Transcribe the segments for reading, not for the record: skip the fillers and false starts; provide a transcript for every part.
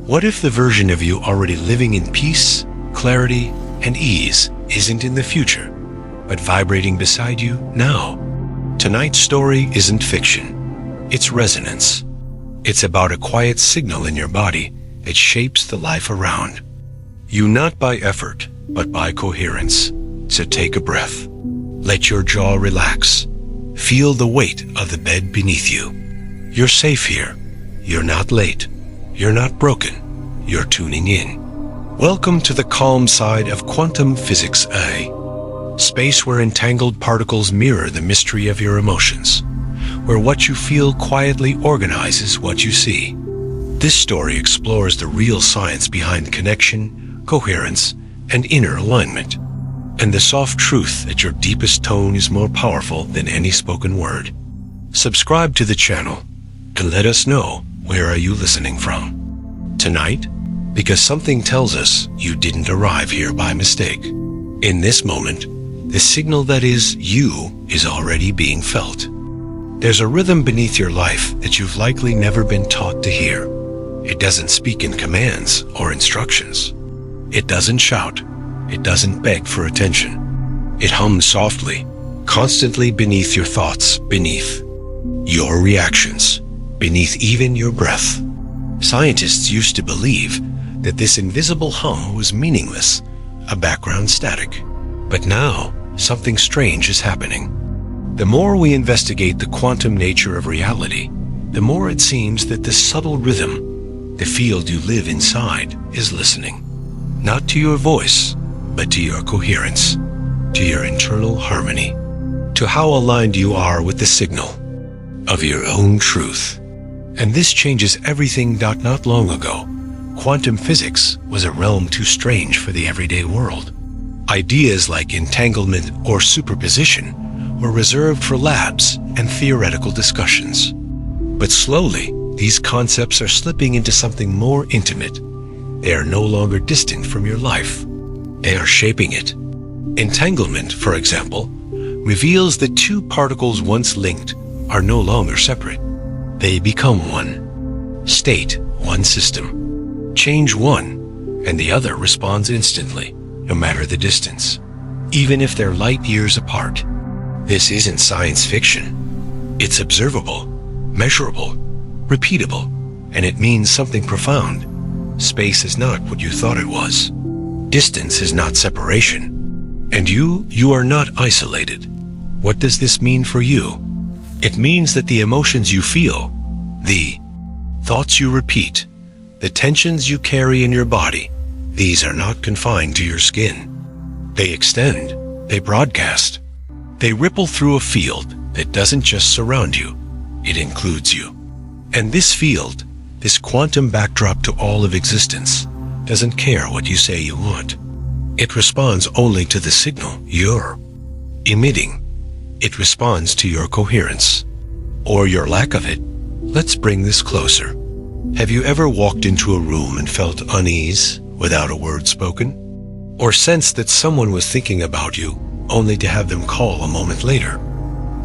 What if the version of you already living in peace, clarity, and ease isn't in the future, but vibrating beside you now? Tonight's story isn't fiction. It's resonance. It's about a quiet signal in your body that shapes the life around you, not by effort, but by coherence. So take a breath. Let your jaw relax. Feel the weight of the bed beneath you. You're safe here. You're not late. You're not broken. You're tuning in. Welcome to the calm side of quantum physics, a space where entangled particles mirror the mystery of your emotions, where what you feel quietly organizes what you see. This story explores the real science behind connection, coherence, and inner alignment, and the soft truth that your deepest tone is more powerful than any spoken word. Subscribe to the channel and let us know where are you listening from tonight, because something tells us you didn't arrive here by mistake. In this moment, the signal that is you is already being felt. There's a rhythm beneath your life that you've likely never been taught to hear. It doesn't speak in commands or instructions. It doesn't shout. It doesn't beg for attention. It hums softly, constantly beneath your thoughts, beneath your reactions, beneath even your breath. Scientists used to believe that this invisible hum was meaningless, a background static. But now, something strange is happening. The more we investigate the quantum nature of reality, the more it seems that this subtle rhythm, the field you live inside, is listening. Not to your voice, but to your coherence, to your internal harmony, to how aligned you are with the signal of your own truth. And this changes everything. Not long ago, quantum physics was a realm too strange for the everyday world. Ideas like entanglement or superposition were reserved for labs and theoretical discussions. But slowly, these concepts are slipping into something more intimate. They are no longer distant from your life. They are shaping it. Entanglement, for example, reveals that two particles once linked are no longer separate. They become one. State, one system. Change one, and the other responds instantly, no matter the distance, even if they're light years apart. This isn't science fiction. It's observable, measurable, repeatable, and it means something profound. Space is not what you thought it was. Distance is not separation. And you are not isolated. What does this mean for you? It means that the emotions you feel, the thoughts you repeat, the tensions you carry in your body, these are not confined to your skin. They extend, they broadcast, they ripple through a field that doesn't just surround you, it includes you. And this field, this quantum backdrop to all of existence, doesn't care what you say you want. It responds only to the signal you're emitting. It responds to your coherence, or your lack of it. Let's bring this closer. Have you ever walked into a room and felt unease without a word spoken? Or sensed that someone was thinking about you only to have them call a moment later?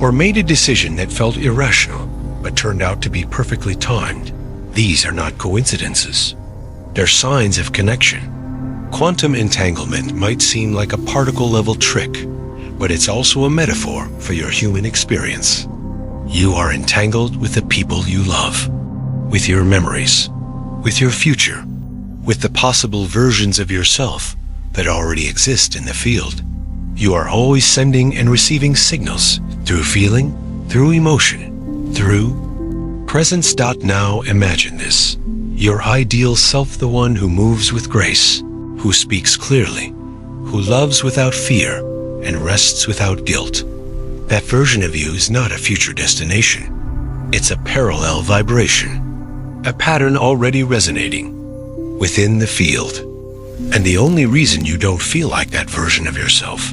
Or made a decision that felt irrational but turned out to be perfectly timed? These are not coincidences. They're signs of connection. Quantum entanglement might seem like a particle-level trick, but it's also a metaphor for your human experience. You are entangled with the people you love, with your memories, with your future, with the possible versions of yourself that already exist in the field. You are always sending and receiving signals through feeling, through emotion, through presence. Now imagine this. Your ideal self, the one who moves with grace, who speaks clearly, who loves without fear, and rests without guilt. That version of you is not a future destination. It's a parallel vibration, a pattern already resonating within the field. And the only reason you don't feel like that version of yourself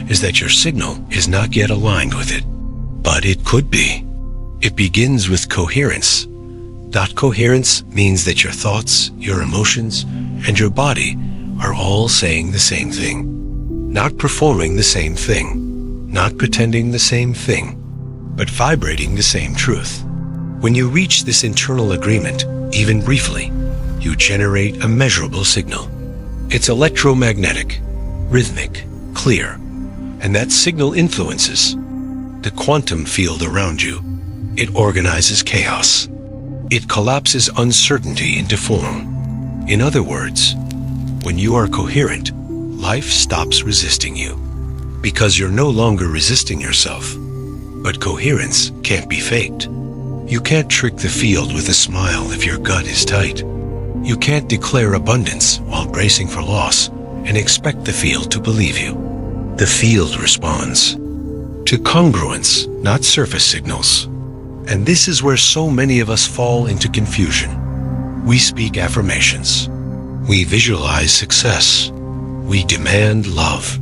is that your signal is not yet aligned with it. But it could be. It begins with coherence. Coherence means that your thoughts, your emotions, and your body are all saying the same thing. Not performing the same thing, not pretending the same thing, but vibrating the same truth. When you reach this internal agreement, even briefly, you generate a measurable signal. It's electromagnetic, rhythmic, clear, and that signal influences the quantum field around you. It organizes chaos. It collapses uncertainty into form. In other words, when you are coherent, life stops resisting you, because you're no longer resisting yourself. But coherence can't be faked. You can't trick the field with a smile if your gut is tight. You can't declare abundance while bracing for loss and expect the field to believe you. The field responds to congruence, not surface signals. And this is where so many of us fall into confusion. We speak affirmations. We visualize success. We demand love.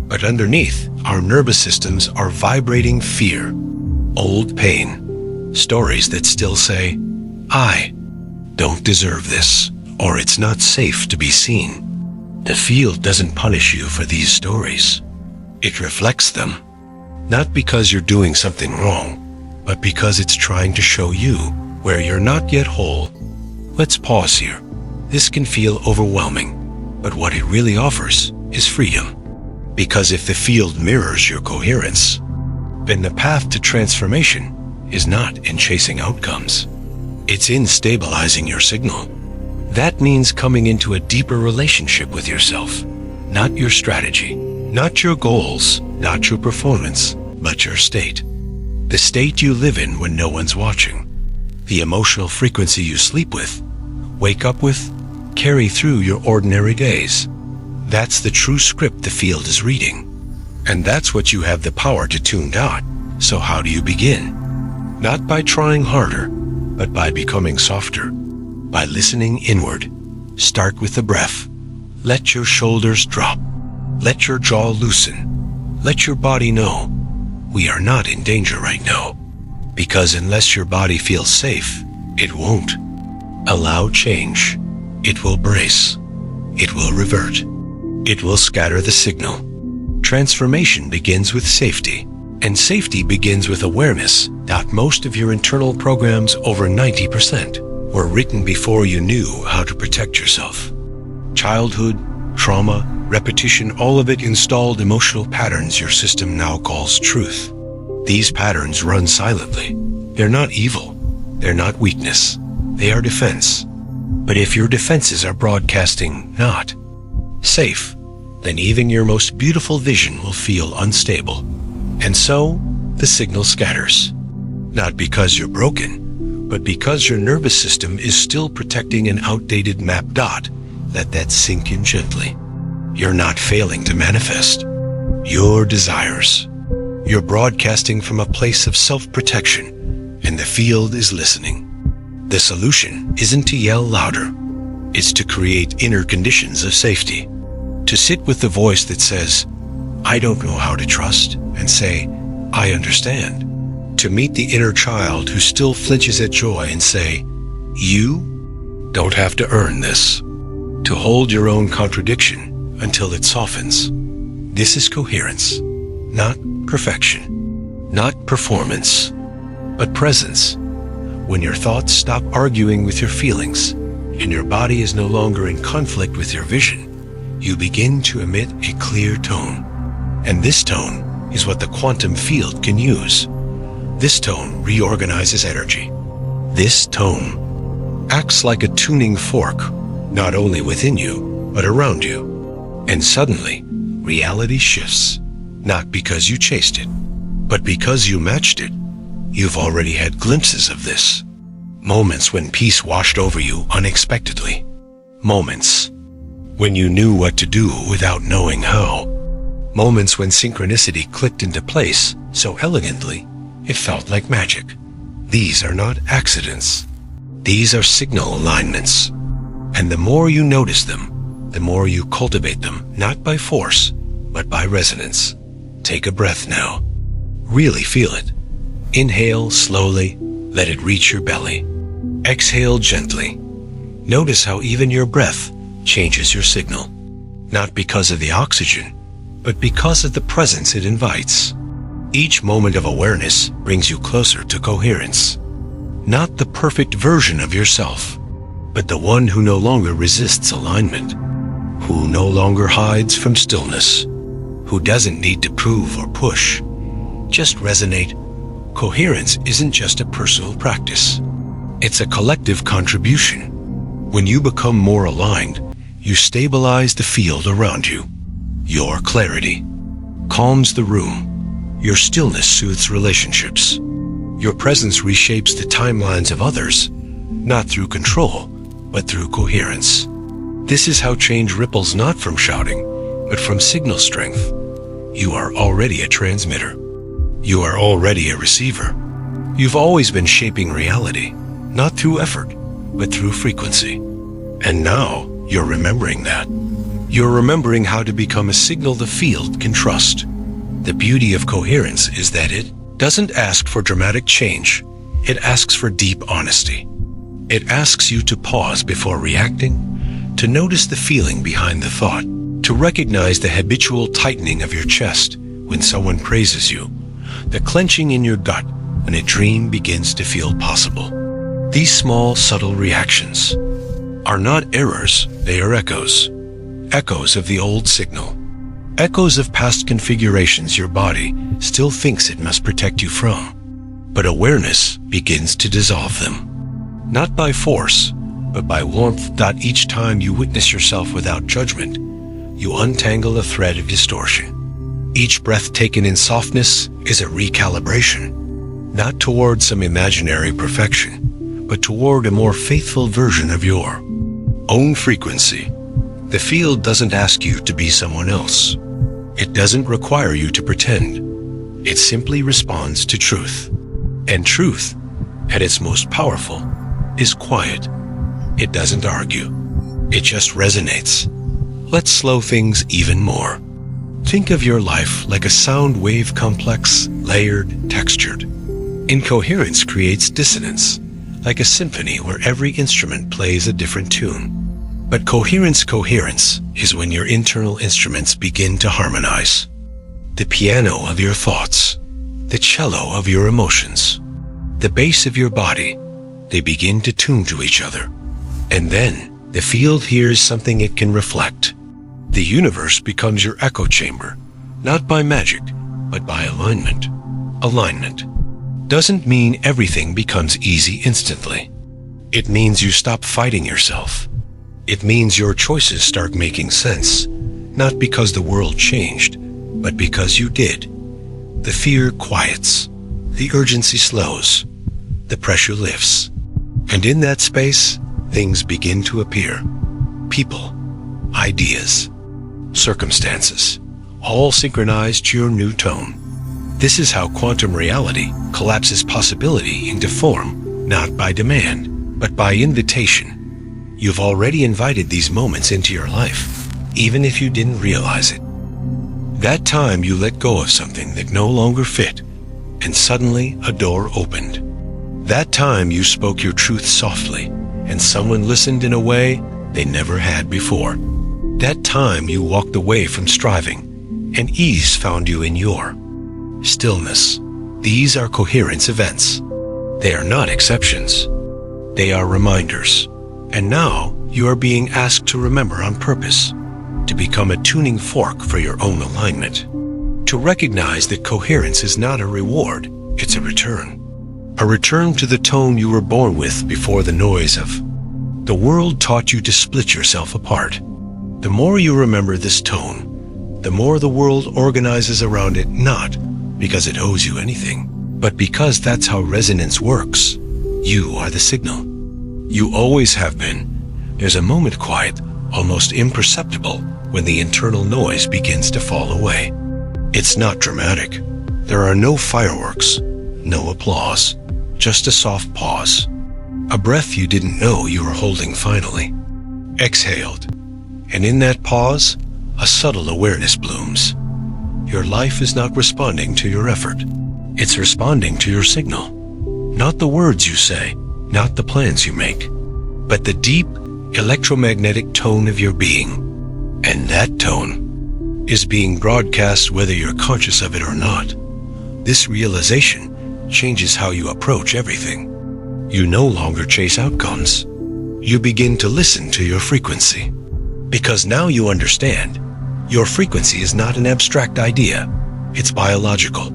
But underneath, our nervous systems are vibrating fear, old pain, stories that still say, I don't deserve this, or it's not safe to be seen. The field doesn't punish you for these stories. It reflects them, not because you're doing something wrong, but because it's trying to show you where you're not yet whole. Let's pause here. This can feel overwhelming, but what it really offers is freedom. Because if the field mirrors your coherence, then the path to transformation is not in chasing outcomes. It's in stabilizing your signal. That means coming into a deeper relationship with yourself, not your strategy, not your goals, not your performance, but your state. The state you live in when no one's watching. The emotional frequency you sleep with, wake up with, carry through your ordinary days. That's the true script the field is reading. And that's what you have the power to tune down. So how do you begin? Not by trying harder, but by becoming softer. By listening inward. Start with the breath. Let your shoulders drop. Let your jaw loosen. Let your body know we are not in danger right now. Because unless your body feels safe, it won't. Allow change. It will brace. It will revert. It will scatter the signal. Transformation begins with safety, and safety begins with awareness that most of your internal programs, over 90%, were written before you knew how to protect yourself. Childhood, trauma, repetition, all of it installed emotional patterns your system now calls truth. These patterns run silently. They're not evil. They're not weakness. They are defense. But if your defenses are broadcasting not safe, then even your most beautiful vision will feel unstable. And so, the signal scatters. Not because you're broken, but because your nervous system is still protecting an outdated map dot. Let that sink in gently. You're not failing to manifest your desires. You're broadcasting from a place of self-protection, and the field is listening. The solution isn't to yell louder. It's to create inner conditions of safety. To sit with the voice that says, I don't know how to trust, and say, I understand. To meet the inner child who still flinches at joy and say, you don't have to earn this. To hold your own contradiction until it softens. This is coherence, not perfection, not performance, but presence. When your thoughts stop arguing with your feelings and your body is no longer in conflict with your vision, you begin to emit a clear tone. And this tone is what the quantum field can use. This tone reorganizes energy. This tone acts like a tuning fork, not only within you, but around you. And suddenly, reality shifts, not because you chased it, but because you matched it. You've already had glimpses of this. Moments when peace washed over you unexpectedly. Moments when you knew what to do without knowing how. Moments when synchronicity clicked into place so elegantly, it felt like magic. These are not accidents. These are signal alignments. And the more you notice them, the more you cultivate them, not by force, but by resonance. Take a breath now. Really feel it. Inhale slowly, let it reach your belly. Exhale gently. Notice how even your breath changes your signal. Not because of the oxygen, but because of the presence it invites. Each moment of awareness brings you closer to coherence. Not the perfect version of yourself, but the one who no longer resists alignment, who no longer hides from stillness, who doesn't need to prove or push, just resonate. Coherence isn't just a personal practice. It's a collective contribution. When you become more aligned, you stabilize the field around you. Your clarity calms the room. Your stillness soothes relationships. Your presence reshapes the timelines of others, not through control, but through coherence. This is how change ripples not from shouting, but from signal strength. You are already a transmitter. You are already a receiver. You've always been shaping reality, not through effort, but through frequency. And now you're remembering that. You're remembering how to become a signal the field can trust. The beauty of coherence is that it doesn't ask for dramatic change. It asks for deep honesty. It asks you to pause before reacting, to notice the feeling behind the thought, to recognize the habitual tightening of your chest when someone praises you, the clenching in your gut when a dream begins to feel possible. These small, subtle reactions are not errors, they are echoes. Echoes of the old signal. Echoes of past configurations your body still thinks it must protect you from. But awareness begins to dissolve them. Not by force, but by warmth. Each time you witness yourself without judgment, you untangle a thread of distortion. Each breath taken in softness is a recalibration, not toward some imaginary perfection, but toward a more faithful version of your own frequency. The field doesn't ask you to be someone else. It doesn't require you to pretend. It simply responds to truth. And truth, at its most powerful, is quiet. It doesn't argue. It just resonates. Let's slow things even more. Think of your life like a sound wave complex, layered, textured. Incoherence creates dissonance, like a symphony where every instrument plays a different tune. But coherence is when your internal instruments begin to harmonize. The piano of your thoughts, the cello of your emotions, the bass of your body, they begin to tune to each other. And then the field hears something it can reflect. The universe becomes your echo chamber, not by magic, but by alignment. Alignment doesn't mean everything becomes easy instantly. It means you stop fighting yourself. It means your choices start making sense, not because the world changed, but because you did. The fear quiets, the urgency slows, the pressure lifts. And in that space, things begin to appear. People, ideas, circumstances, all synchronized to your new tone. This is how quantum reality collapses possibility into form, not by demand, but by invitation. You've already invited these moments into your life, even if you didn't realize it. That time you let go of something that no longer fit, and suddenly a door opened. That time you spoke your truth softly, and someone listened in a way they never had before. That time you walked away from striving, and ease found you in your stillness. These are coherence events. They are not exceptions. They are reminders. And now you are being asked to remember on purpose, to become a tuning fork for your own alignment, to recognize that coherence is not a reward, it's a return to the tone you were born with before the noise of the world taught you to split yourself apart. The more you remember this tone, the more the world organizes around it, not because it owes you anything, but because that's how resonance works. You are the signal. You always have been. There's a moment quiet, almost imperceptible, when the internal noise begins to fall away. It's not dramatic. There are no fireworks, no applause, just a soft pause. A breath you didn't know you were holding finally exhaled. And in that pause, a subtle awareness blooms. Your life is not responding to your effort. It's responding to your signal. Not the words you say, not the plans you make, but the deep electromagnetic tone of your being. And that tone is being broadcast whether you're conscious of it or not. This realization changes how you approach everything. You no longer chase outcomes. you begin to listen to your frequency. Because now you understand, your frequency is not an abstract idea. It's biological.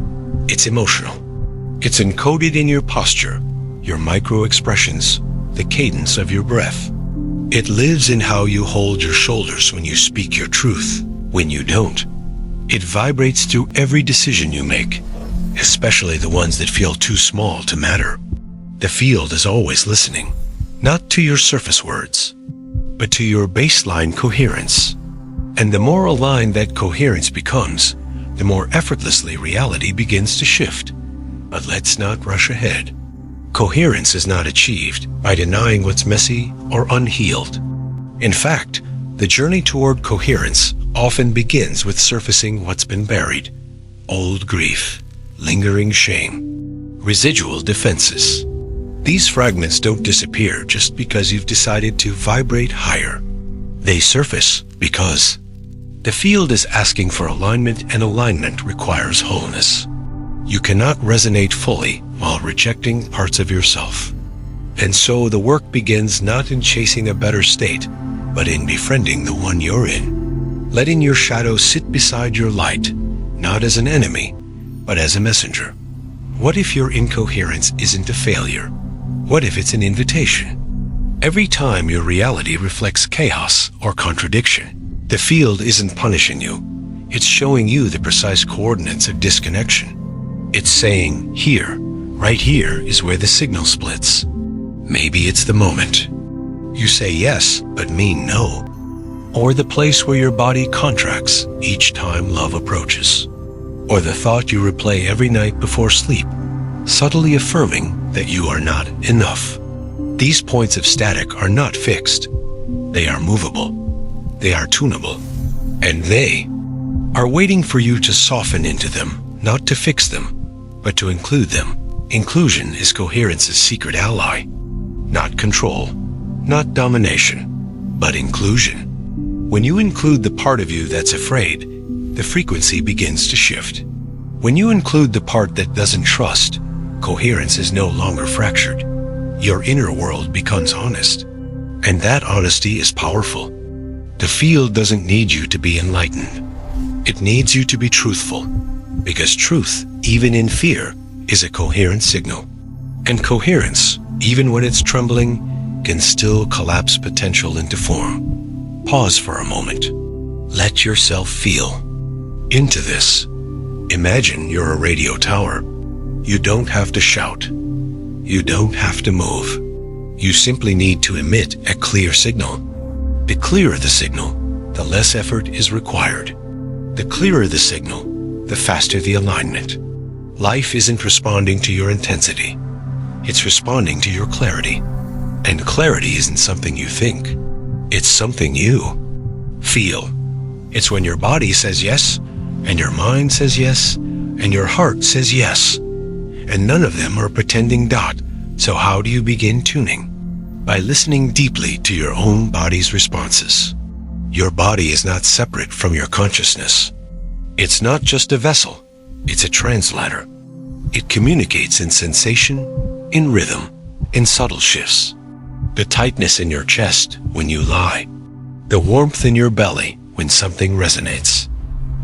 It's emotional. It's encoded in your posture, your micro-expressions, the cadence of your breath. It lives in how you hold your shoulders when you speak your truth. When you don't, it vibrates through every decision you make, especially the ones that feel too small to matter. The field is always listening, not to your surface words, but to your baseline coherence. And the more aligned that coherence becomes, the more effortlessly reality begins to shift. But let's not rush ahead. Coherence is not achieved by denying what's messy or unhealed. In fact, the journey toward coherence often begins with surfacing what's been buried: old grief, lingering shame, residual defenses. These fragments don't disappear just because you've decided to vibrate higher. They surface because the field is asking for alignment, and alignment requires wholeness. You cannot resonate fully while rejecting parts of yourself. And so the work begins not in chasing a better state, but in befriending the one you're in. Letting your shadow sit beside your light, not as an enemy, but as a messenger. What if your incoherence isn't a failure? What if it's an invitation? Every time your reality reflects chaos or contradiction, the field isn't punishing you. It's showing you the precise coordinates of disconnection. It's saying, here, right here is where the signal splits. Maybe it's the moment you say yes, but mean no. Or the place where your body contracts each time love approaches. Or the thought you replay every night before sleep, subtly affirming that you are not enough. These points of static are not fixed. They are movable. They are tunable. And they are waiting for you to soften into them, not to fix them, but to include them. Inclusion is coherence's secret ally. Not control, not domination, but inclusion. When you include the part of you that's afraid, the frequency begins to shift. When you include the part that doesn't trust, coherence is no longer fractured. Your inner world becomes honest. And that honesty is powerful. The field doesn't need you to be enlightened. It needs you to be truthful. Because truth, even in fear, is a coherent signal. And coherence, even when it's trembling, can still collapse potential into form. Pause for a moment. Let yourself feel into this. Imagine you're a radio tower. You don't have to shout. You don't have to move. You simply need to emit a clear signal. The clearer the signal, the less effort is required. The clearer the signal, the faster the alignment. Life isn't responding to your intensity. It's responding to your clarity. And clarity isn't something you think. It's something you feel. It's when your body says yes, and your mind says yes, and your heart says yes. And none of them are pretending dot. So how do you begin tuning? By listening deeply to your own body's responses. Your body is not separate from your consciousness. It's not just a vessel. It's a translator. It communicates in sensation, in rhythm, in subtle shifts. The tightness in your chest when you lie. The warmth in your belly when something resonates.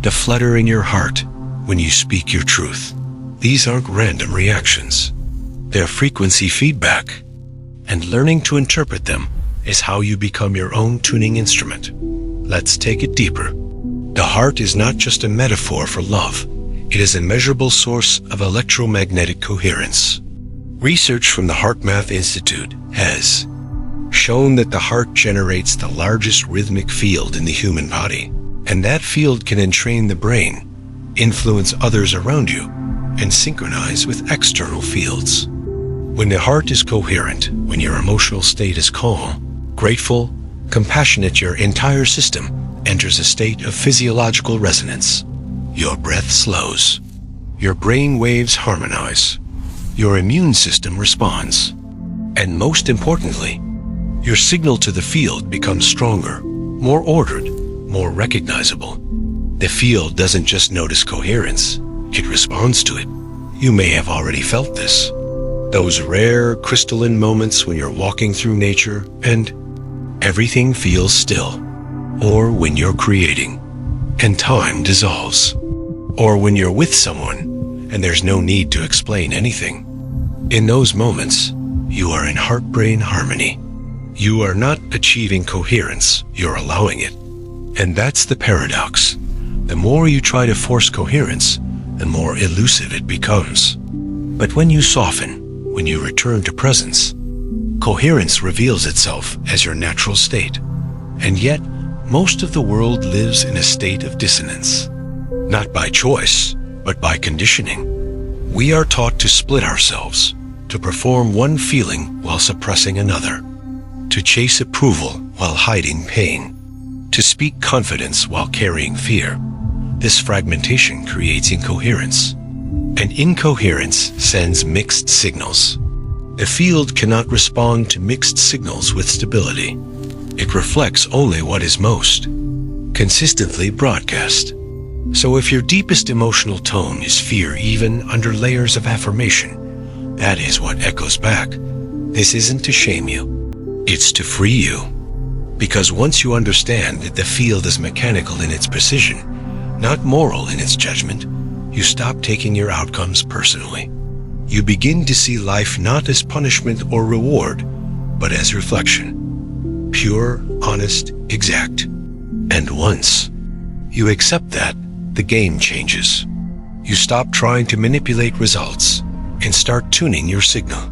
The flutter in your heart when you speak your truth. These aren't random reactions. They're frequency feedback. And learning to interpret them is how you become your own tuning instrument. Let's take it deeper. The heart is not just a metaphor for love. It is a measurable source of electromagnetic coherence. Research from the HeartMath Institute has shown that the heart generates the largest rhythmic field in the human body. And that field can entrain the brain, influence others around you, and synchronize with external fields. When the heart is coherent, when your emotional state is calm, grateful, compassionate, your entire system enters a state of physiological resonance. Your breath slows. Your brain waves harmonize. Your immune system responds. And most importantly, your signal to the field becomes stronger, more ordered, more recognizable. The field doesn't just notice coherence, it responds to it. You may have already felt this. Those rare crystalline moments when you're walking through nature and everything feels still, or when you're creating and time dissolves, or when you're with someone and there's no need to explain anything. In those moments, you are in heart-brain harmony. You are not achieving coherence, you're allowing it. And that's the paradox. The more you try to force coherence, the more elusive it becomes. But when you soften, when you return to presence, coherence reveals itself as your natural state. And yet, most of the world lives in a state of dissonance. Not by choice, but by conditioning. We are taught to split ourselves, to perform one feeling while suppressing another, to chase approval while hiding pain, to speak confidence while carrying fear. This fragmentation creates incoherence, and incoherence sends mixed signals. A field cannot respond to mixed signals with stability. It reflects only what is most consistently broadcast. So if your deepest emotional tone is fear, even under layers of affirmation, that is what echoes back. This isn't to shame you, it's to free you. Because once you understand that the field is mechanical in its precision, not moral in its judgment, you stop taking your outcomes personally. You begin to see life not as punishment or reward, but as reflection. Pure, honest, exact. And once you accept that, the game changes. You stop trying to manipulate results and start tuning your signal.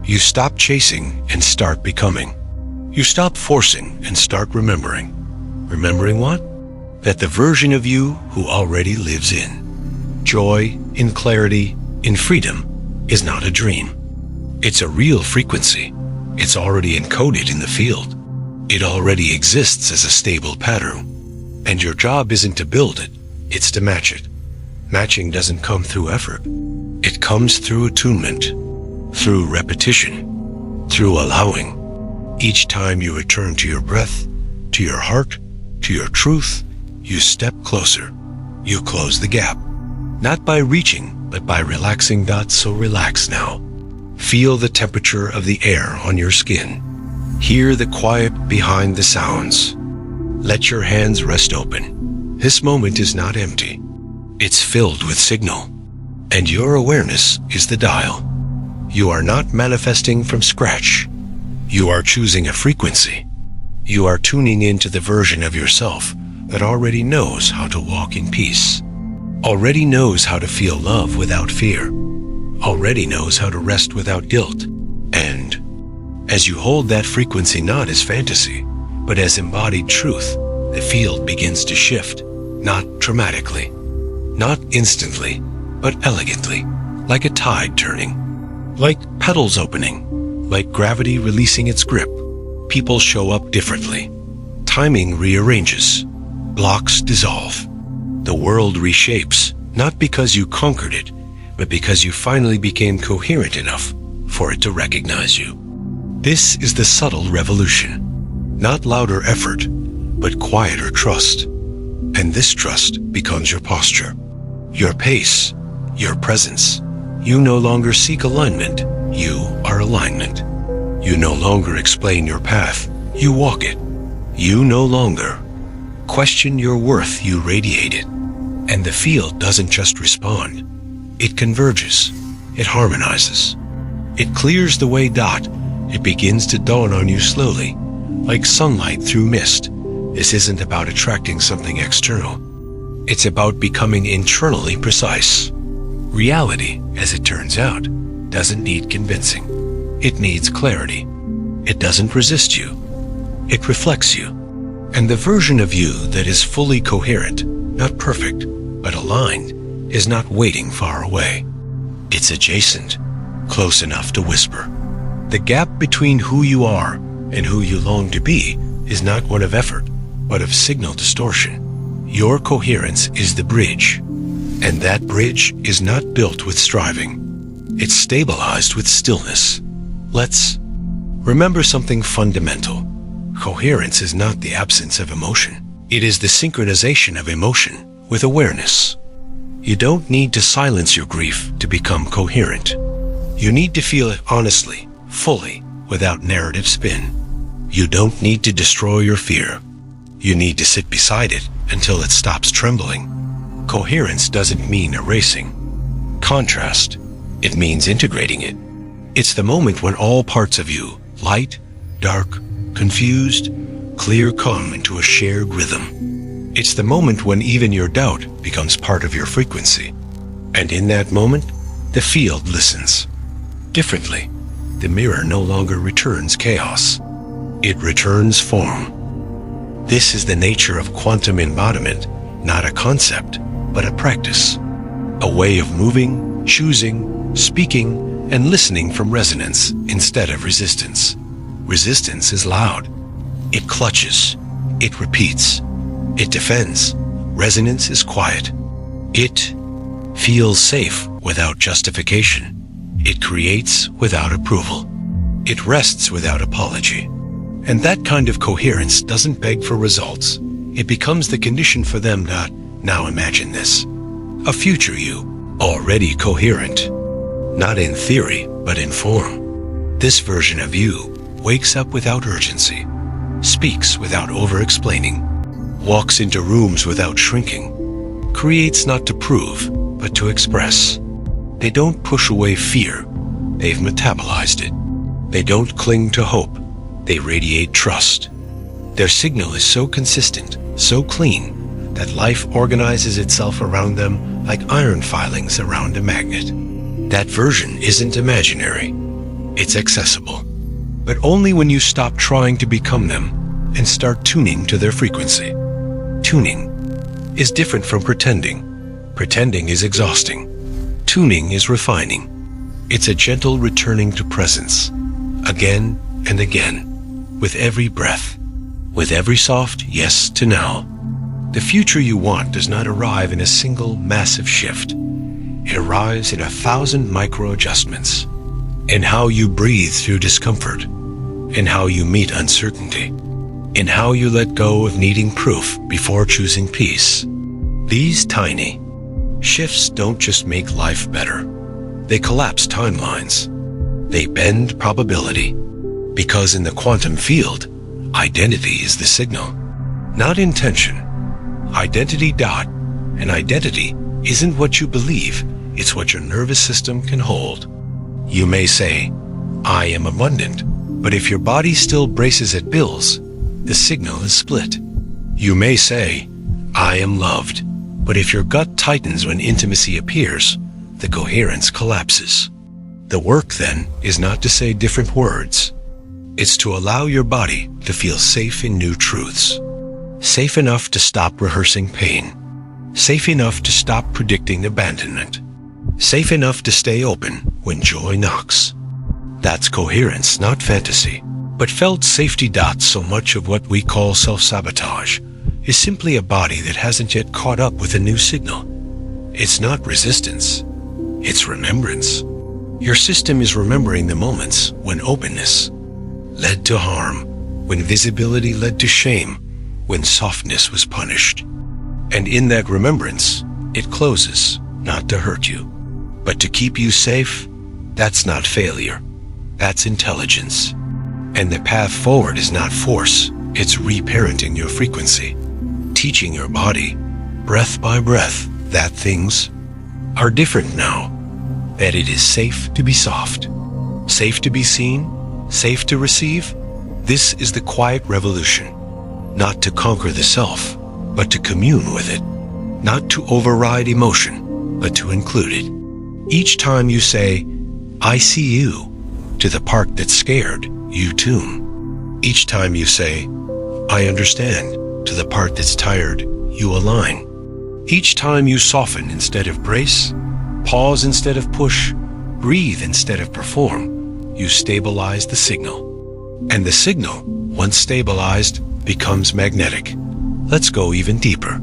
You stop chasing and start becoming. You stop forcing and start remembering. Remembering what? That the version of you who already lives in joy, in clarity, in freedom is not a dream. It's a real frequency. It's already encoded in the field. It already exists as a stable pattern. And your job isn't to build it, it's to match it. Matching doesn't come through effort. It comes through attunement, through repetition, through allowing. Each time you return to your breath, to your heart, to your truth, you step closer. You close the gap. Not by reaching, but by relaxing. So relax now. Feel the temperature of the air on your skin. Hear the quiet behind the sounds. Let your hands rest open. This moment is not empty. It's filled with signal. And your awareness is the dial. You are not manifesting from scratch. You are choosing a frequency. You are tuning into the version of yourself that already knows how to walk in peace, already knows how to feel love without fear, already knows how to rest without guilt. And as you hold that frequency not as fantasy, but as embodied truth, the field begins to shift, not dramatically, not instantly, but elegantly, like a tide turning, like petals opening, like gravity releasing its grip. People show up differently. Timing rearranges. Blocks dissolve. The world reshapes, not because you conquered it, but because you finally became coherent enough for it to recognize you. This is the subtle revolution. Not louder effort, but quieter trust. And this trust becomes your posture, your pace, your presence. You no longer seek alignment. You are alignment. You no longer explain your path. You walk it. You no longer question your worth. You radiate it. And the field doesn't just respond. It converges. It harmonizes. It clears the way. It begins to dawn on you slowly, like sunlight through mist. This isn't about attracting something external. It's about becoming internally precise. Reality, as it turns out, doesn't need convincing. It needs clarity. It doesn't resist you. It reflects you. And the version of you that is fully coherent, not perfect, but aligned, is not waiting far away. It's adjacent, close enough to whisper. The gap between who you are and who you long to be is not one of effort, but of signal distortion. Your coherence is the bridge, and that bridge is not built with striving. It's stabilized with stillness. Let's remember something fundamental. Coherence is not the absence of emotion. It is the synchronization of emotion with awareness. You don't need to silence your grief to become coherent. You need to feel it honestly, fully, without narrative spin. You don't need to destroy your fear. You need to sit beside it until it stops trembling. Coherence doesn't mean erasing contrast. It means integrating it. It's the moment when all parts of you, light, dark, confused, clear, come into a shared rhythm. It's the moment when even your doubt becomes part of your frequency. And in that moment, the field listens. Differently, the mirror no longer returns chaos. It returns form. This is the nature of quantum embodiment, not a concept, but a practice. A way of moving, choosing, speaking, and listening from resonance instead of resistance. Resistance is loud. It clutches. It repeats. It defends. Resonance is quiet. It feels safe without justification. It creates without approval. It rests without apology. And that kind of coherence doesn't beg for results. It becomes the condition for them to, now imagine this, a future you, already coherent. Not in theory, but in form. This version of you wakes up without urgency, speaks without over-explaining, walks into rooms without shrinking, creates not to prove, but to express. They don't push away fear. They've metabolized it. They don't cling to hope. They radiate trust. Their signal is so consistent, so clean, that life organizes itself around them like iron filings around a magnet. That version isn't imaginary. It's accessible. But only when you stop trying to become them and start tuning to their frequency. Tuning is different from pretending. Pretending is exhausting. Tuning is refining. It's a gentle returning to presence, again and again, with every breath, with every soft yes to now. The future you want does not arrive in a single massive shift. It arrives in 1,000 micro-adjustments, in how you breathe through discomfort, in how you meet uncertainty, in how you let go of needing proof before choosing peace. These tiny shifts don't just make life better. They collapse timelines. They bend probability. Because in the quantum field, identity is the signal, not intention. Identity dot, and identity isn't what you believe, it's what your nervous system can hold. You may say, I am abundant, but if your body still braces at bills, the signal is split. You may say, I am loved, but if your gut tightens when intimacy appears, the coherence collapses. The work, then, is not to say different words. It's to allow your body to feel safe in new truths. Safe enough to stop rehearsing pain. Safe enough to stop predicting abandonment. Safe enough to stay open when joy knocks. That's coherence, not fantasy. But felt safety dots. So much of what we call self-sabotage is simply a body that hasn't yet caught up with a new signal. It's not resistance. It's remembrance. Your system is remembering the moments when openness led to harm, when visibility led to shame, when softness was punished. And in that remembrance, it closes, not to hurt you, but to keep you safe. That's not failure. That's intelligence. And the path forward is not force. It's reparenting your frequency, teaching your body, breath by breath, that things are different now, that it is safe to be soft, safe to be seen, safe to receive. This is the quiet revolution, not to conquer the self, but to commune with it, not to override emotion, but to include it. Each time you say, I see you, to the part that's scared, you tune. Each time you say, I understand, to the part that's tired, you align. Each time you soften instead of brace, pause instead of push, breathe instead of perform, you stabilize the signal. And the signal, once stabilized, becomes magnetic. Let's go even deeper.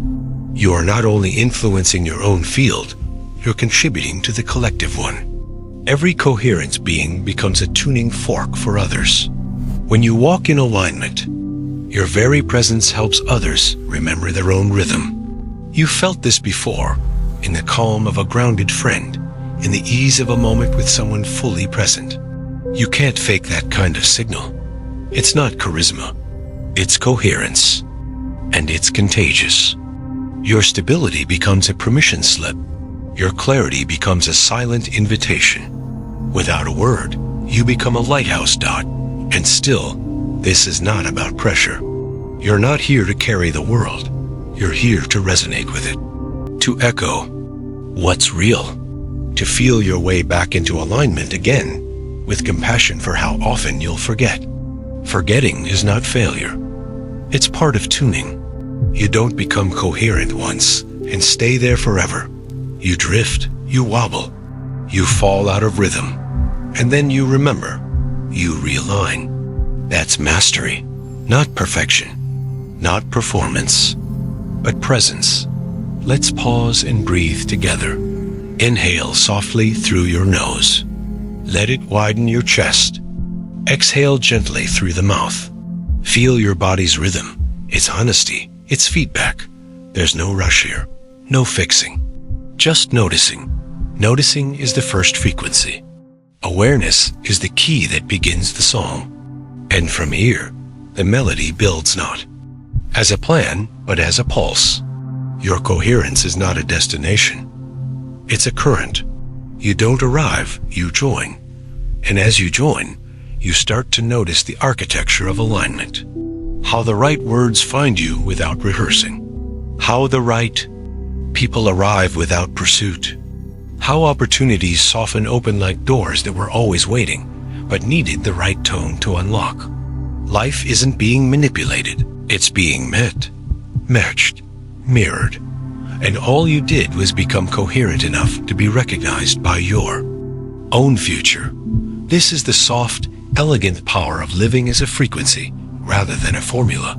You are not only influencing your own field, you're contributing to the collective one. Every coherent being becomes a tuning fork for others. When you walk in alignment, your very presence helps others remember their own rhythm. You felt this before, in the calm of a grounded friend, in the ease of a moment with someone fully present. You can't fake that kind of signal. It's not charisma. It's coherence. And it's contagious. Your stability becomes a permission slip. Your clarity becomes a silent invitation. Without a word, you become a lighthouse dot. And still, this is not about pressure. You're not here to carry the world. You're here to resonate with it. To echo what's real. To feel your way back into alignment again, with compassion for how often you'll forget. Forgetting is not failure. It's part of tuning. You don't become coherent once and stay there forever. You drift, you wobble, you fall out of rhythm, and then you remember, you realign. That's mastery, not perfection, not performance, but presence. Let's pause and breathe together. Inhale softly through your nose. Let it widen your chest. Exhale gently through the mouth. Feel your body's rhythm, its honesty, its feedback. There's no rush here, no fixing. Just noticing. Noticing is the first frequency. Awareness is the key that begins the song. And from here, the melody builds not as a plan, but as a pulse. Your coherence is not a destination. It's a current. You don't arrive, you join. And as you join, you start to notice the architecture of alignment. How the right words find you without rehearsing. How the right people arrive without pursuit. How opportunities soften open like doors that were always waiting, but needed the right tone to unlock. Life isn't being manipulated. It's being met, matched, mirrored. And all you did was become coherent enough to be recognized by your own future. This is the soft, elegant power of living as a frequency rather than a formula.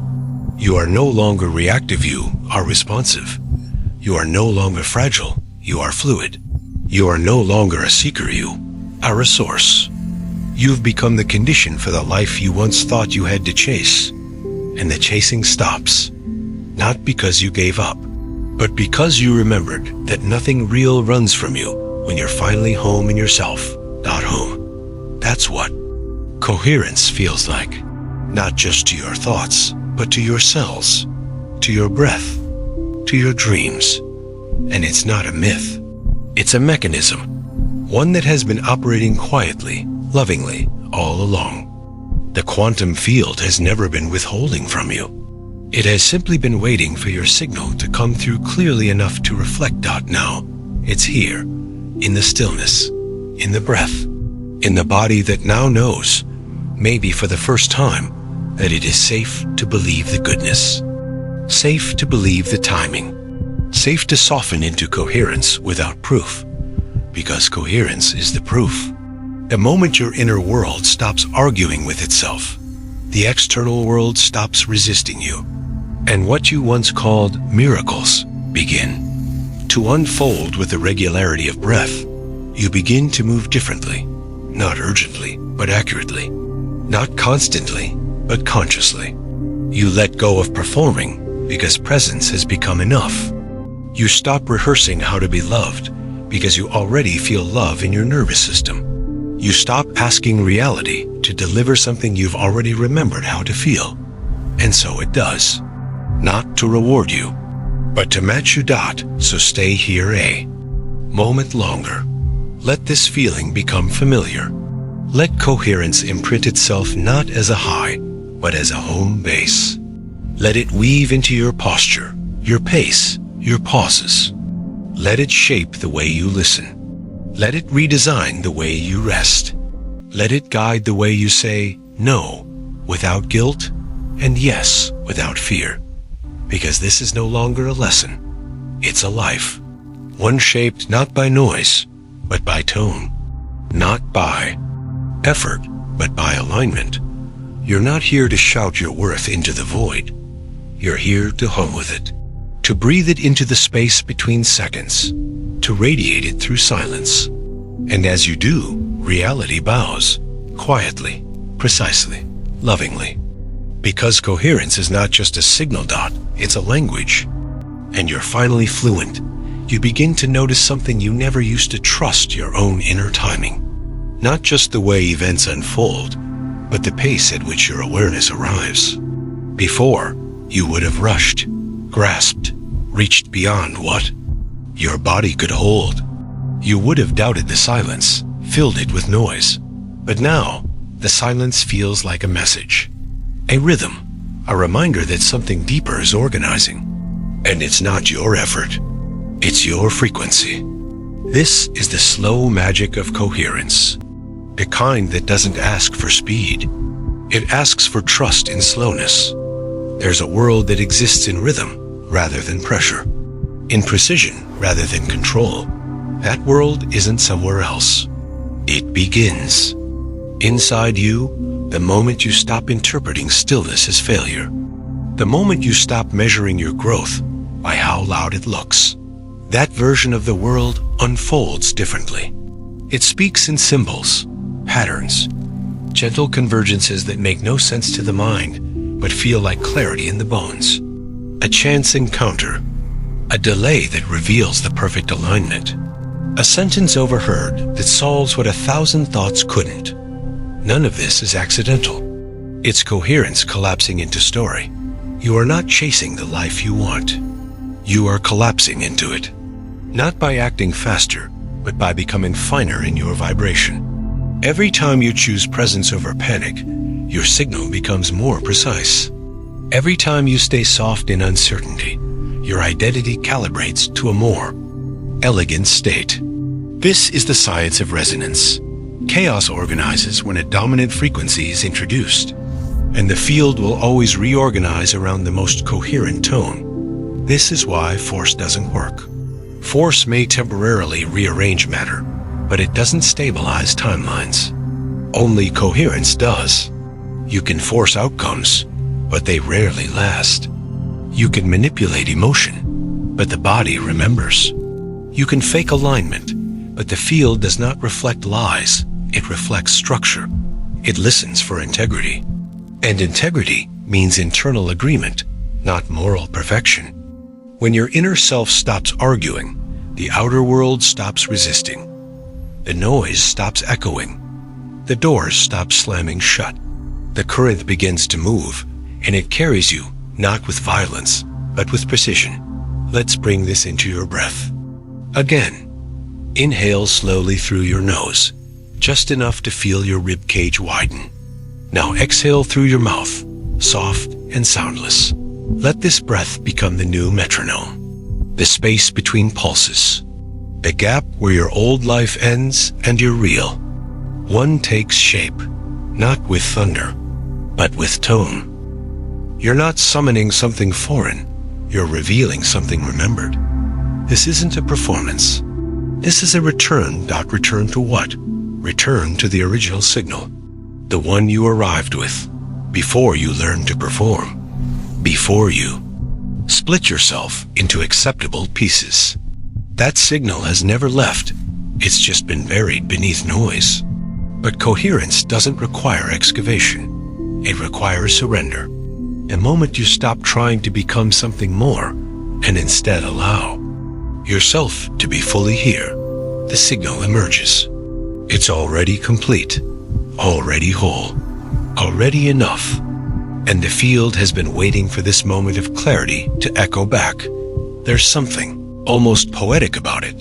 You are no longer reactive, you are responsive. You are no longer fragile, you are fluid. You are no longer a seeker, you are a source. You've become the condition for the life you once thought you had to chase. And the chasing stops, not because you gave up, but because you remembered that nothing real runs from you when you're finally home in yourself, not home. That's what coherence feels like. Not just to your thoughts, but to your cells, to your breath, to your dreams. And it's not a myth. It's a mechanism. One that has been operating quietly, lovingly, all along. The quantum field has never been withholding from you. It has simply been waiting for your signal to come through clearly enough to reflect. Now, it's here, in the stillness, in the breath, in the body that now knows, maybe for the first time, that it is safe to believe the goodness, safe to believe the timing, safe to soften into coherence without proof, because coherence is the proof. The moment your inner world stops arguing with itself, the external world stops resisting you, and what you once called miracles begin to unfold with the regularity of breath. You begin to move differently, not urgently, but accurately, not constantly, but consciously. You let go of performing because presence has become enough. You stop rehearsing how to be loved because you already feel love in your nervous system. You stop asking reality to deliver something you've already remembered how to feel. And so it does. Not to reward you, but to match you. So stay here a moment longer. Let this feeling become familiar. Let coherence imprint itself not as a high, but as a home base. Let it weave into your posture, your pace, your pauses. Let it shape the way you listen. Let it redesign the way you rest. Let it guide the way you say no without guilt and yes without fear. Because this is no longer a lesson. It's a life. One shaped not by noise, but by tone. Not by effort, but by alignment. You're not here to shout your worth into the void. You're here to hum with it, to breathe it into the space between seconds, to radiate it through silence. And as you do, reality bows, quietly, precisely, lovingly. Because coherence is not just a signal dot, it's a language. And you're finally fluent you begin to notice something you never used to trust: your own inner timing. Not just the way events unfold, but the pace at which your awareness arrives. Before, you would have rushed, grasped, reached beyond what your body could hold. You would have doubted the silence, filled it with noise. But now, the silence feels like a message, a rhythm, a reminder that something deeper is organizing. And it's not your effort, it's your frequency. This is the slow magic of coherence, the kind that doesn't ask for speed. It asks for trust in slowness. There's a world that exists in rhythm rather than pressure, in precision rather than control. That world isn't somewhere else. It begins inside you the moment you stop interpreting stillness as failure, the moment you stop measuring your growth by how loud it looks. That version of the world unfolds differently. It speaks in symbols, patterns, gentle convergences that make no sense to the mind but feel like clarity in the bones. A chance encounter, a delay that reveals the perfect alignment, a sentence overheard that solves what 1,000 thoughts couldn't. None of this is accidental. It's coherence collapsing into story. You are not chasing the life you want. You are collapsing into it. Not by acting faster, but by becoming finer in your vibration. Every time you choose presence over panic, your signal becomes more precise. Every time you stay soft in uncertainty, your identity calibrates to a more elegant state. This is the science of resonance. Chaos organizes when a dominant frequency is introduced, and the field will always reorganize around the most coherent tone. This is why force doesn't work. Force may temporarily rearrange matter, but it doesn't stabilize timelines. Only coherence does. You can force outcomes, but they rarely last. You can manipulate emotion, but the body remembers. You can fake alignment, but the field does not reflect lies. It reflects structure. It listens for integrity. And integrity means internal agreement, not moral perfection. When your inner self stops arguing, the outer world stops resisting. The noise stops echoing. The doors stop slamming shut. The current begins to move, and it carries you, not with violence, but with precision. Let's bring this into your breath. Again, inhale slowly through your nose, just enough to feel your rib cage widen. Now exhale through your mouth, soft and soundless. Let this breath become the new metronome, the space between pulses, the gap where your old life ends and your real one takes shape, not with thunder, but with tone. You're not summoning something foreign, you're revealing something remembered. This isn't a performance. This is a return. Return to what? Return to the original signal, the one you arrived with, before you learned to perform, before you split yourself into acceptable pieces. That signal has never left. It's just been buried beneath noise. But coherence doesn't require excavation. It requires surrender. The moment you stop trying to become something more and instead allow yourself to be fully here, the signal emerges. It's already complete, already whole, already enough. And the field has been waiting for this moment of clarity to echo back. There's something almost poetic about it.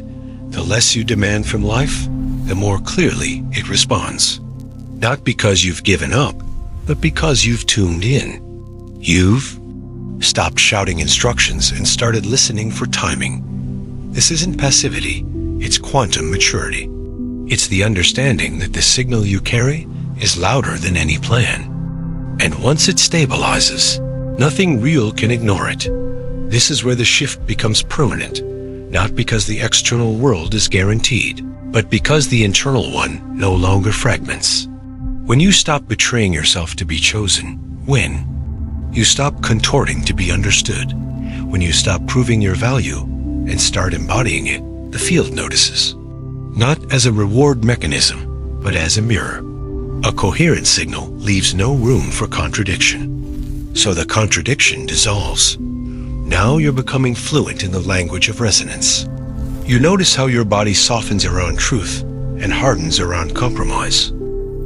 The less you demand from life, the more clearly it responds. Not because you've given up, but because you've tuned in. You've stopped shouting instructions and started listening for timing. This isn't passivity, it's quantum maturity. It's the understanding that the signal you carry is louder than any plan. And once it stabilizes, nothing real can ignore it. This is where the shift becomes permanent, not because the external world is guaranteed, but because the internal one no longer fragments. When you stop betraying yourself to be chosen, when you stop contorting to be understood, when you stop proving your value and start embodying it, the field notices. Not as a reward mechanism, but as a mirror. A coherent signal leaves no room for contradiction. So the contradiction dissolves. Now you're becoming fluent in the language of resonance. You notice how your body softens around truth and hardens around compromise.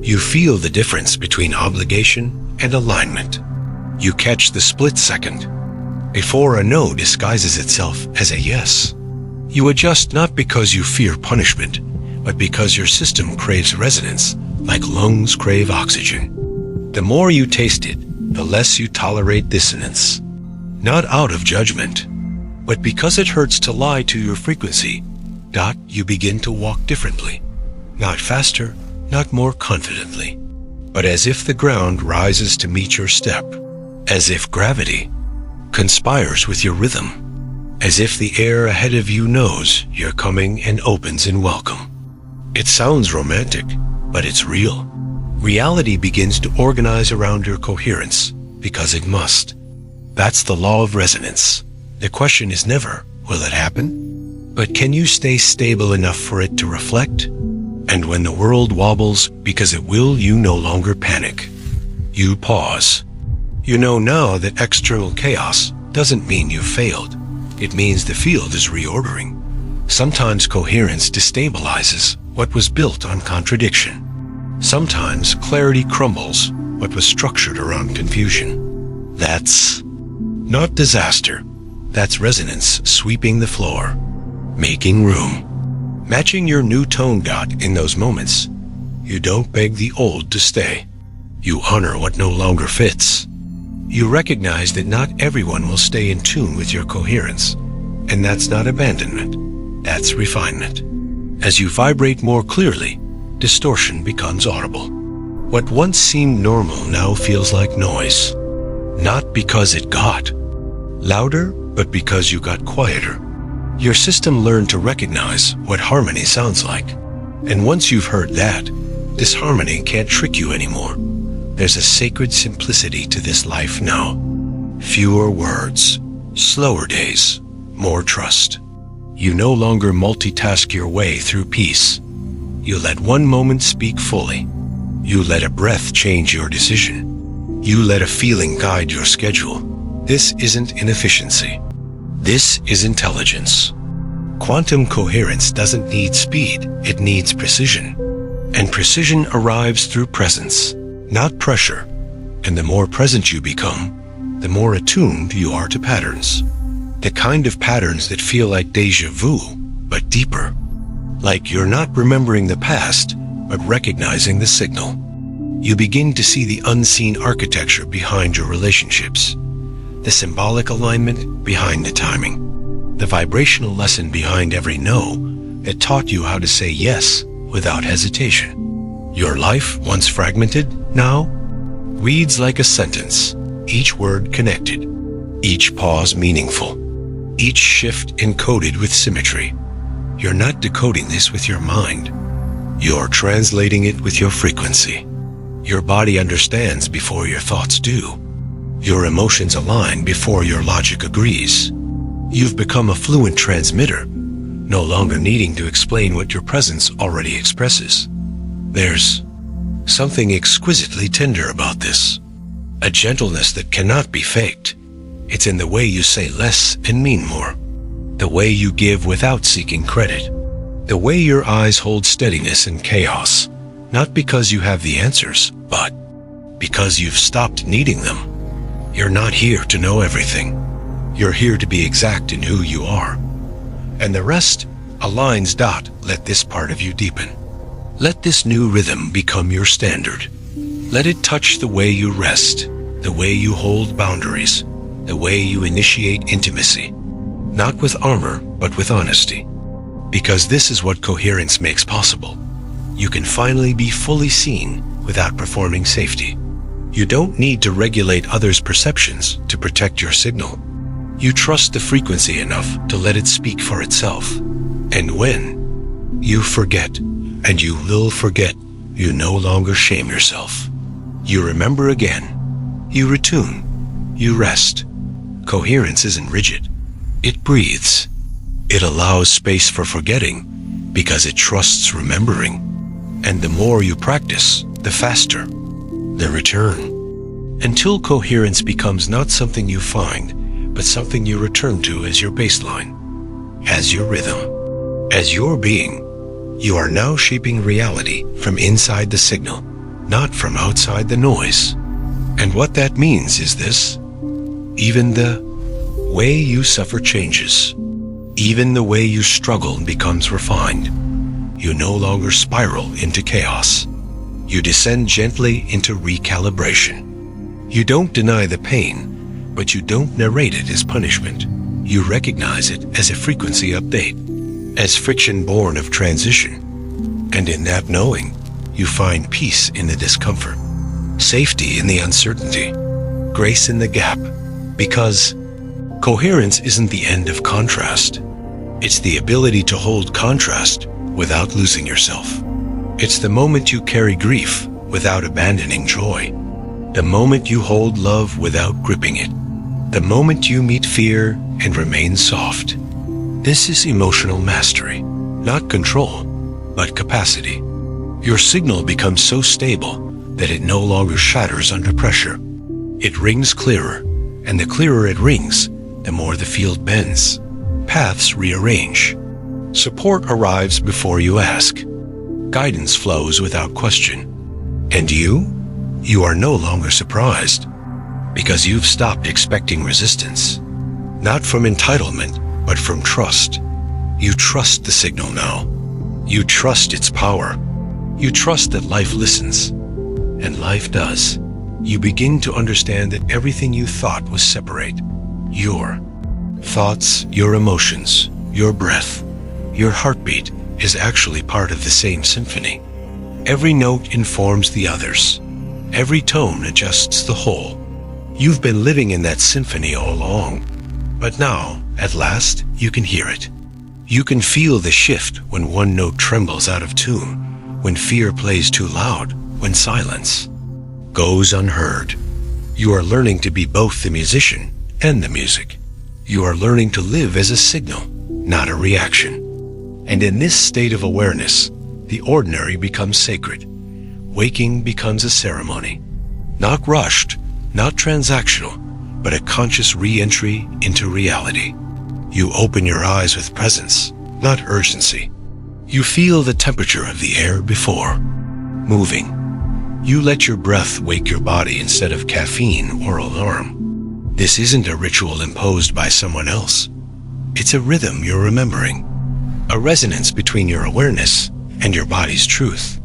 You feel the difference between obligation and alignment. You catch the split second before a no disguises itself as a yes. You adjust not because you fear punishment, but because your system craves resonance like lungs crave oxygen. The more you taste it, the less you tolerate dissonance. Not out of judgment, but because it hurts to lie to your frequency, you begin to walk differently. Not faster, not more confidently, but as if the ground rises to meet your step, as if gravity conspires with your rhythm, as if the air ahead of you knows you're coming and opens in welcome. It sounds romantic, but it's real. Reality begins to organize around your coherence because it must. That's the law of resonance. The question is never, will it happen? But can you stay stable enough for it to reflect? And when the world wobbles because it will, you no longer panic. You pause. You know now that external chaos doesn't mean you've failed. It means the field is reordering. Sometimes coherence destabilizes what was built on contradiction. Sometimes clarity crumbles what was structured around confusion. That's not disaster. That's resonance sweeping the floor, making room, matching your new tone. In those moments, you don't beg the old to stay. You honor what no longer fits. You recognize that not everyone will stay in tune with your coherence, and that's not abandonment, that's refinement. As you vibrate more clearly, distortion becomes audible. What once seemed normal now feels like noise, not because it got louder, but because you got quieter. Your system learned to recognize what harmony sounds like. And once you've heard that, disharmony can't trick you anymore. There's a sacred simplicity to this life now. Fewer words, slower days, more trust. You no longer multitask your way through peace. You let one moment speak fully. You let a breath change your decision. You let a feeling guide your schedule. This isn't inefficiency. This is intelligence. Quantum coherence doesn't need speed, it needs precision. And precision arrives through presence, not pressure. And the more present you become, the more attuned you are to patterns. The kind of patterns that feel like déjà vu, but deeper. Like you're not remembering the past, but recognizing the signal. You begin to see the unseen architecture behind your relationships. The symbolic alignment behind the timing. The vibrational lesson behind every no that taught you how to say yes without hesitation. Your life, once fragmented, now reads like a sentence, each word connected, each pause meaningful, each shift encoded with symmetry. You're not decoding this with your mind. You're translating it with your frequency. Your body understands before your thoughts do. Your emotions align before your logic agrees. You've become a fluent transmitter, no longer needing to explain what your presence already expresses. There's something exquisitely tender about this, a gentleness that cannot be faked. It's in the way you say less and mean more, the way you give without seeking credit, the way your eyes hold steadiness in chaos, not because you have the answers, but because you've stopped needing them. You're not here to know everything. You're here to be exact in who you are. And the rest aligns. Let this part of you deepen. Let this new rhythm become your standard. Let it touch the way you rest, the way you hold boundaries, the way you initiate intimacy. Not with armor, but with honesty. Because this is what coherence makes possible. You can finally be fully seen without performing safety. You don't need to regulate others' perceptions to protect your signal. You trust the frequency enough to let it speak for itself. And when you forget, and you will forget, you no longer shame yourself. You remember again. You retune. You rest. Coherence isn't rigid. It breathes. It allows space for forgetting because it trusts remembering. And the more you practice, the faster the return. Until coherence becomes not something you find, but something you return to as your baseline, as your rhythm. As your being, you are now shaping reality from inside the signal, not from outside the noise. And what that means is this: even the way you suffer changes. Even the way you struggle becomes refined. You no longer spiral into chaos. You descend gently into recalibration. You don't deny the pain, but you don't narrate it as punishment. You recognize it as a frequency update, as friction born of transition. And in that knowing, you find peace in the discomfort, safety in the uncertainty, grace in the gap, because coherence isn't the end of contrast. It's the ability to hold contrast without losing yourself. It's the moment you carry grief without abandoning joy. The moment you hold love without gripping it. The moment you meet fear and remain soft. This is emotional mastery, not control, but capacity. Your signal becomes so stable that it no longer shatters under pressure. It rings clearer, and the clearer it rings, the more the field bends. Paths rearrange. Support arrives before you ask. Guidance flows without question. And you are no longer surprised, because you've stopped expecting resistance. Not from entitlement, but from trust. You trust the signal now. You trust its power. You trust that life listens. And life does. You begin to understand that everything you thought was separate, your thoughts, your emotions, your breath, your heartbeat, is actually part of the same symphony. Every note informs the others. Every tone adjusts the whole. You've been living in that symphony all along. But now, at last, you can hear it. You can feel the shift when one note trembles out of tune, when fear plays too loud, when silence goes unheard. You are learning to be both the musician and the music. You are learning to live as a signal, not a reaction. And in this state of awareness, the ordinary becomes sacred. Waking becomes a ceremony. Not rushed, not transactional, but a conscious re-entry into reality. You open your eyes with presence, not urgency. You feel the temperature of the air before moving. You let your breath wake your body instead of caffeine or alarm. This isn't a ritual imposed by someone else. It's a rhythm you're remembering, a resonance between your awareness and your body's truth.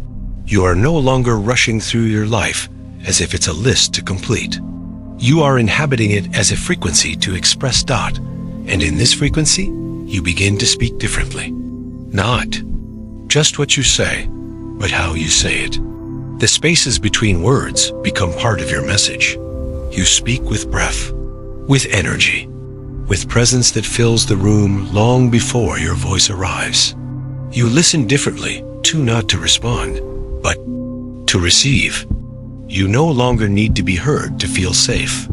You are no longer rushing through your life as if it's a list to complete. You are inhabiting it as a frequency to express dot, and in this frequency, you begin to speak differently. Not just what you say, but how you say it. The spaces between words become part of your message. You speak with breath, with energy, with presence that fills the room long before your voice arrives. You listen differently, not to respond, but to receive. You no longer need to be heard to feel safe.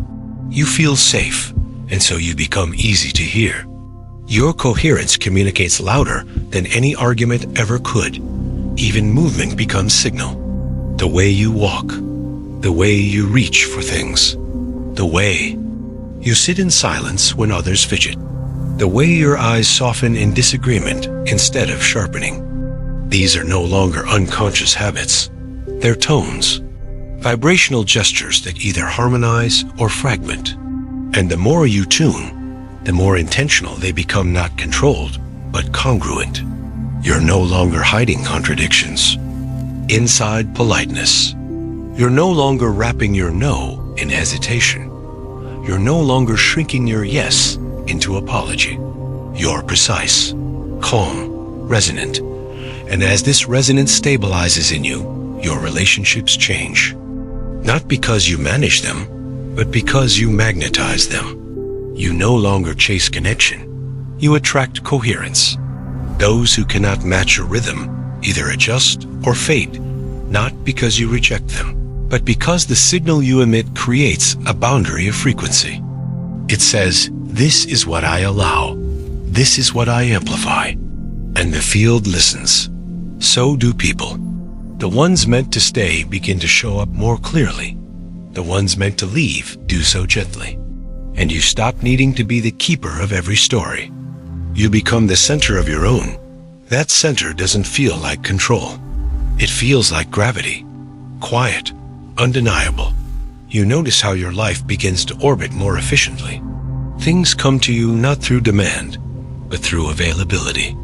You feel safe, and so you become easy to hear. Your coherence communicates louder than any argument ever could. Even movement becomes signal. The way you walk, the way you reach for things, the way you sit in silence when others fidget, the way your eyes soften in disagreement instead of sharpening. These are no longer unconscious habits. They're tones, vibrational gestures that either harmonize or fragment. And the more you tune, the more intentional they become, not controlled, but congruent. You're no longer hiding contradictions inside politeness. You're no longer wrapping your no in hesitation. You're no longer shrinking your yes into apology. You're precise, calm, resonant. And as this resonance stabilizes in you, your relationships change. Not because you manage them, but because you magnetize them. You no longer chase connection. You attract coherence. Those who cannot match your rhythm either adjust or fade, not because you reject them, but because the signal you emit creates a boundary of frequency. It says, this is what I allow. This is what I amplify. And the field listens. So do people. The ones meant to stay begin to show up more clearly. The ones meant to leave do so gently. And you stop needing to be the keeper of every story. You become the center of your own, That center doesn't feel like control. It feels like gravity. Quiet, undeniable. You notice how your life begins to orbit more efficiently. Things come to you not through demand, but through availability.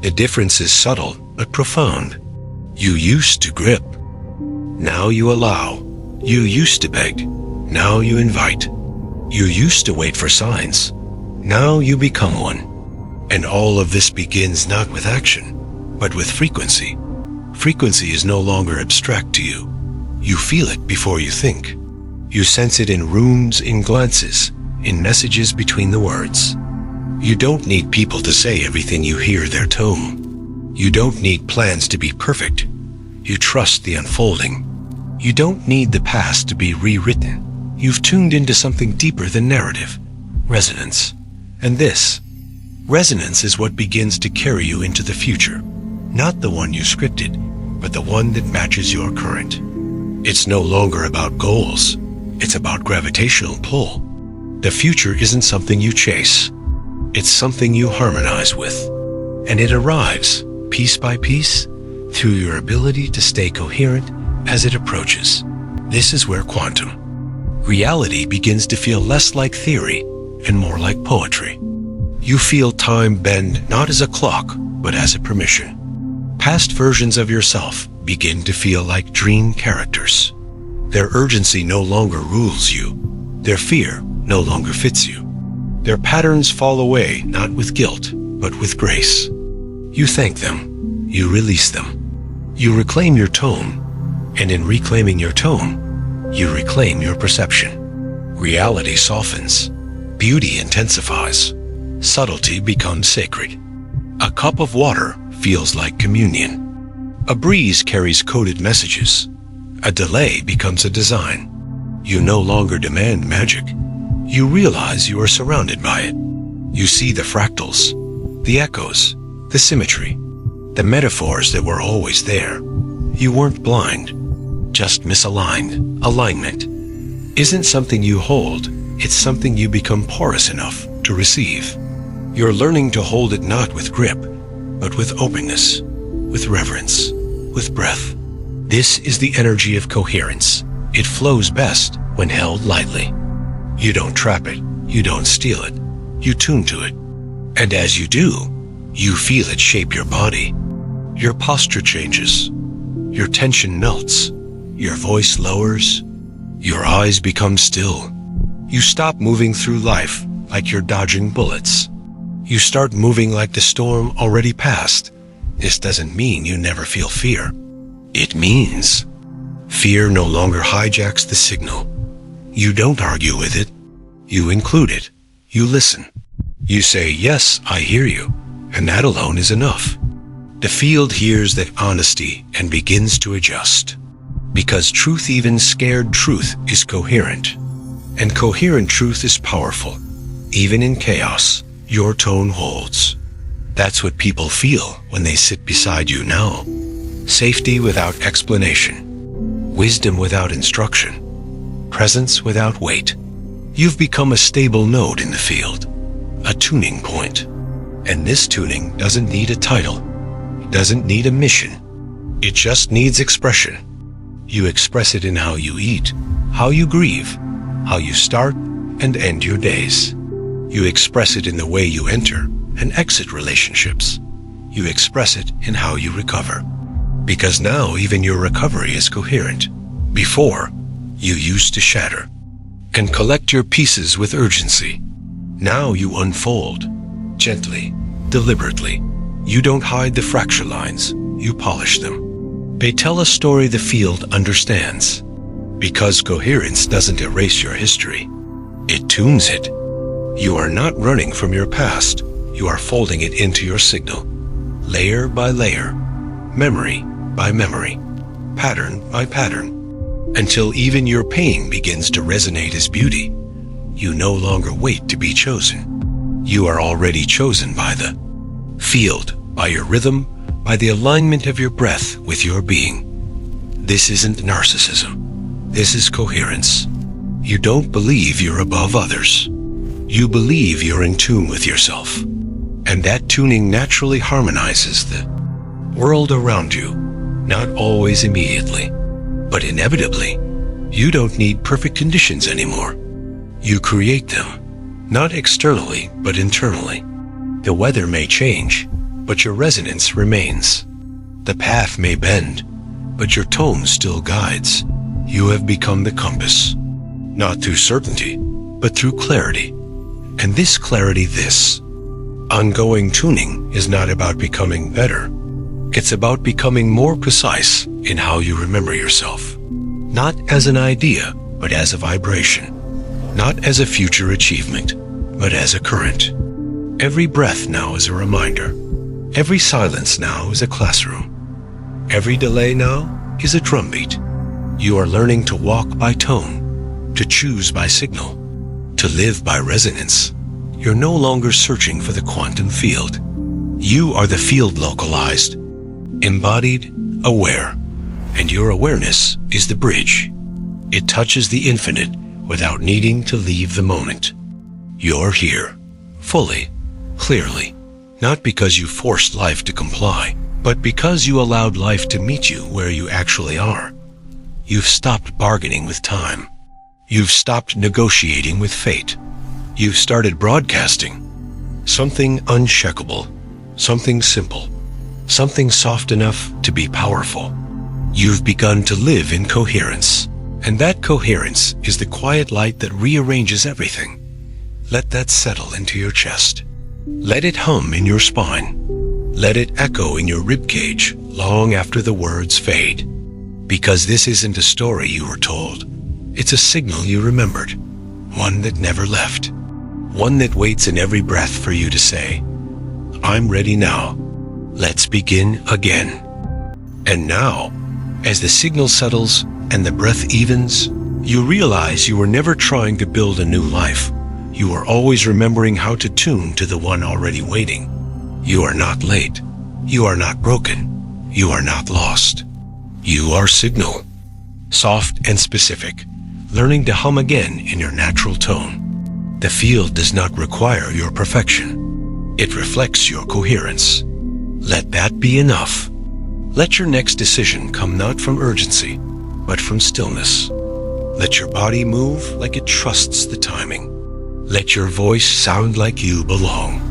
The difference is subtle but profound. You used to grip. Now you allow. You used to beg. Now you invite. You used to wait for signs. Now you become one. And all of this begins not with action, but with frequency. Frequency is no longer abstract to you. You feel it before you think. You sense it in rooms, in glances, in messages between the words. You don't need people to say everything you hear their tone. You don't need plans to be perfect. You trust the unfolding. You don't need the past to be rewritten. You've tuned into something deeper than narrative, resonance. And this, resonance is what begins to carry you into the future. Not the one you scripted, but the one that matches your current. It's no longer about goals. It's about gravitational pull. The future isn't something you chase. It's something you harmonize with. And it arrives, piece by piece, through your ability to stay coherent as it approaches. This is where quantum reality begins to feel less like theory and more like poetry. You feel time bend not as a clock, but as a permission. Past versions of yourself begin to feel like dream characters. Their urgency no longer rules you. Their fear no longer fits you. Their patterns fall away not with guilt, but with grace. You thank them. You release them. You reclaim your tone. And in reclaiming your tone, you reclaim your perception. Reality softens. Beauty intensifies. Subtlety becomes sacred. A cup of water feels like communion. A breeze carries coded messages. A delay becomes a design. You no longer demand magic. You realize you are surrounded by it. You see the fractals, the echoes, the symmetry, the metaphors that were always there. You weren't blind, just misaligned. Alignment isn't something you hold, it's something you become porous enough to receive. You're learning to hold it not with grip, but with openness, with reverence, with breath. This is the energy of coherence. It flows best when held lightly. You don't trap it, you don't steal it, you tune to it. And as you do, you feel it shape your body. Your posture changes, your tension melts, your voice lowers, your eyes become still. You stop moving through life like you're dodging bullets. You start moving like the storm already passed. This doesn't mean you never feel fear. It means fear no longer hijacks the signal. You don't argue with it. You include it. You listen. You say, yes, I hear you. And that alone is enough. The field hears that honesty and begins to adjust. Because truth, even scared truth, is coherent. And coherent truth is powerful. Even in chaos, your tone holds. That's what people feel when they sit beside you now. Safety without explanation. Wisdom without instruction. Presence without weight. You've become a stable node in the field. A tuning point. And this tuning doesn't need a title. It doesn't need a mission. It just needs expression. You express it in how you eat, how you grieve, how you start and end your days. You express it in the way you enter and exit relationships. You express it in how you recover. Because now even your recovery is coherent. Before, you used to shatter and collect your pieces with urgency. Now you unfold, gently, deliberately. You don't hide the fracture lines, you polish them. They tell a story the field understands. Because coherence doesn't erase your history, it tunes it. You are not running from your past, you are folding it into your signal. Layer by layer, memory by memory, pattern by pattern, until even your pain begins to resonate as beauty. You no longer wait to be chosen. You are already chosen by the field, by your rhythm, by the alignment of your breath with your being. This isn't narcissism. This is coherence. You don't believe you're above others. You believe you're in tune with yourself. And that tuning naturally harmonizes the world around you, not always immediately, but inevitably. You don't need perfect conditions anymore. You create them, not externally, but internally. The weather may change, but your resonance remains. The path may bend, but your tone still guides. You have become the compass, not through certainty, but through clarity. And this clarity, this ongoing tuning, is not about becoming better. It's about becoming more precise in how you remember yourself. Not as an idea, but as a vibration. Not as a future achievement, but as a current. Every breath now is a reminder. Every silence now is a classroom. Every delay now is a drumbeat. You are learning to walk by tone, to choose by signal, to live by resonance. You're no longer searching for the quantum field. You are the field localized, embodied, aware, and your awareness is the bridge. It touches the infinite without needing to leave the moment. You're here, fully, clearly, not because you forced life to comply, but because you allowed life to meet you where you actually are. You've stopped bargaining with time. You've stopped negotiating with fate. You've started broadcasting. Something uncheckable, something simple, something soft enough to be powerful. You've begun to live in coherence, and that coherence is the quiet light that rearranges everything. Let that settle into your chest. Let it hum in your spine. Let it echo in your ribcage long after the words fade. Because this isn't a story you were told. It's a signal you remembered. One that never left. One that waits in every breath for you to say, I'm ready now. Let's begin again. And now, as the signal settles and the breath evens, you realize you were never trying to build a new life. You are always remembering how to tune to the one already waiting. You are not late. You are not broken. You are not lost. You are signal, soft and specific, learning to hum again in your natural tone. The field does not require your perfection. It reflects your coherence. Let that be enough. Let your next decision come not from urgency, but from stillness. Let your body move like it trusts the timing. Let your voice sound like you belong.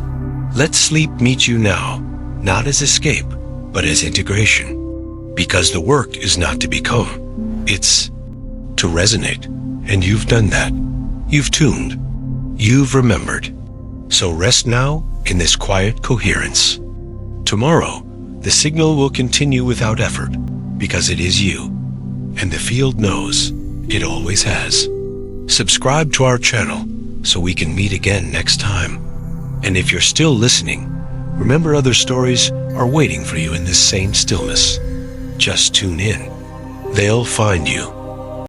Let sleep meet you now, not as escape, but as integration. Because the work is not to become, it's to resonate. And you've done that. You've tuned. You've remembered. So rest now in this quiet coherence. Tomorrow, the signal will continue without effort, because it is you. And the field knows. It always has. Subscribe to our channel so we can meet again next time. And if you're still listening, remember other stories are waiting for you in this same stillness. Just tune in. They'll find you.